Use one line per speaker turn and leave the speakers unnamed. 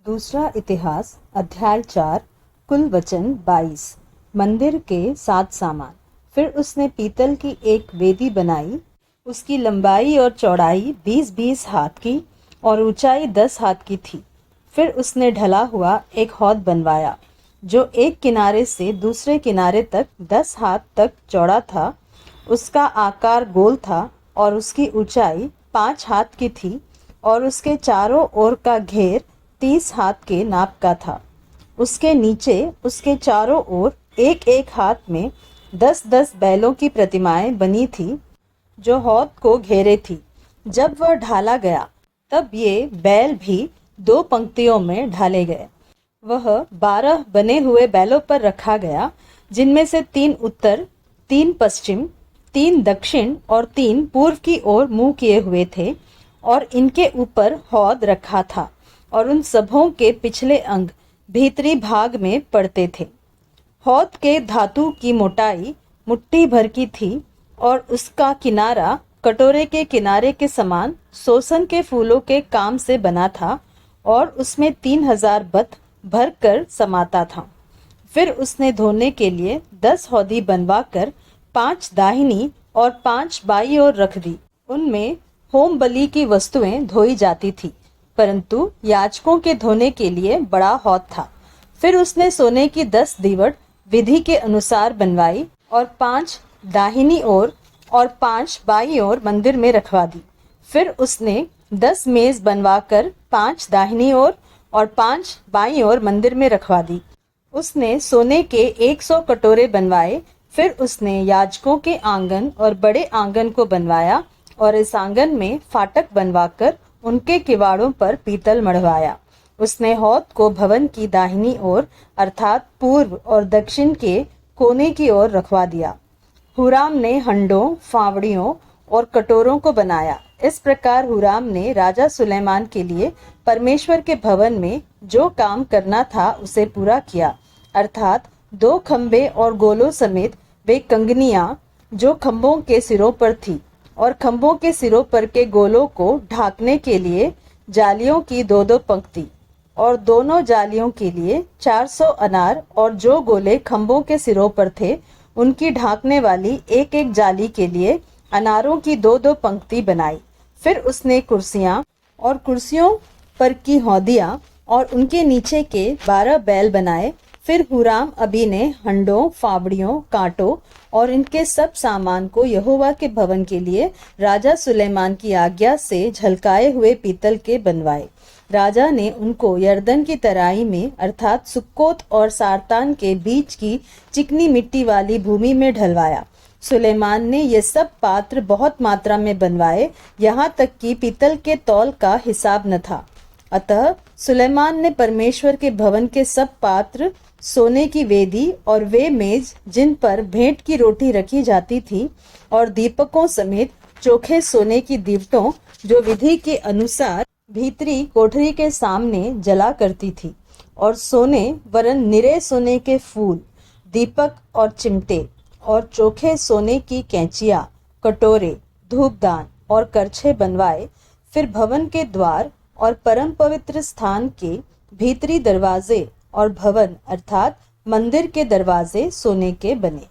दूसरा इतिहास अध्याय 4 कुल वचन 22। मंदिर के 7 सामान। फिर उसने पीतल की एक वेदी बनाई। उसकी लंबाई और चौड़ाई 20-20 हाथ की और ऊंचाई 10 हाथ की थी। फिर उसने ढला हुआ एक हौद बनवाया जो एक किनारे से दूसरे किनारे तक 10 हाथ तक चौड़ा था। उसका आकार गोल था और उसकी ऊंचाई 5 हाथ की थी और उसके चारों ओर का घेर 30 हाथ के नाप का था। उसके नीचे उसके चारों ओर एक एक हाथ में 10-10 बैलों की प्रतिमाएं बनी थी जो हौद को घेरे थी। जब वह ढाला गया तब ये बैल भी 2 पंक्तियों में ढाले गए। वह 12 बने हुए बैलों पर रखा गया, जिनमें से 3 उत्तर, 3 पश्चिम, 3 दक्षिण और 3 पूर्व की ओर मुंह किए हुए थे और इनके ऊपर हौद रखा था और उन सबों के पिछले अंग भीतरी भाग में पड़ते थे। हौद के धातु की मोटाई मुट्ठी भर की थी और उसका किनारा कटोरे के किनारे के समान सोसन के फूलों के काम से बना था और उसमें 3000 बत भर कर समाता था। फिर उसने धोने के लिए 10 हौदी बनवा कर 5 दाहिनी और 5 बाई ओर रख दी। उनमें होम बलि की वस्तुएं धोई जाती थी, परंतु याजकों के धोने के लिए बड़ा हौद था। फिर उसने सोने की 10 दीवट विधि के अनुसार बनवाई और 5 दाहिनी ओर और 5 बाई ओर मंदिर में रखवा दी। फिर उसने 10 मेज बनवाकर 5 दाहिनी ओर और 5 बाई ओर मंदिर में रखवा दी। उसने सोने के 100 कटोरे बनवाए। फिर उसने याजकों के आंगन और बड़े आंगन को बनवाया और इस आंगन में फाटक बनवाकर उनके किवाड़ों पर पीतल मढ़वाया। उसने हौद को भवन की दाहिनी ओर अर्थात पूर्व और दक्षिण के कोने की ओर रखवा दिया। हुराम ने हंडों, फावड़ियों और कटोरों को बनाया। इस प्रकार हुराम ने राजा सुलेमान के लिए परमेश्वर के भवन में जो काम करना था उसे पूरा किया, अर्थात 2 खंबे और गोलों समेत वे कंगनियां जो खंभों के सिरों पर थी और खंभों के सिरों पर के गोलों को ढाकने के लिए जालियों की 2-2 पंक्ति और दोनों जालियों के लिए 400 अनार और जो गोले खंभों के सिरों पर थे उनकी ढाकने वाली एक एक जाली के लिए अनारों की 2-2 पंक्ति बनाई। फिर उसने कुर्सियां और कुर्सियों पर की हौदियां और उनके नीचे के 12 बैल बनाए। फिर हुराम अबी ने हंडों, फावड़ियों, कांटों और इनके सब सामान को यहोवा के भवन के लिए राजा सुलेमान की आज्ञा से झलकाए हुए पीतल के बनवाए। राजा ने उनको यरदन की तराई में अर्थात सुक्कोत और सारतान के बीच की चिकनी मिट्टी वाली भूमि में ढलवाया। सुलेमान ने ये सब पात्र बहुत मात्रा में बनवाए, यहाँ तक कि पीतल के तौल का हिसाब न था। अतः सुलेमान ने परमेश्वर के भवन के सब पात्र, सोने की वेदी और वे मेज जिन पर भेंट की रोटी रखी जाती थी और दीपकों समेत चोखे सोने की दीवटों जो विधि के अनुसार भीतरी कोठरी के सामने जला करती थी और सोने वरन निरे सोने के फूल, दीपक और चिमटे और चोखे सोने की कैंचियां, कटोरे, धूपदान और करछे बनवाए। फिर भवन के द्वार और परम पवित्र स्थान के भीतरी दरवाजे और भवन अर्थात मंदिर के दरवाजे सोने के बने।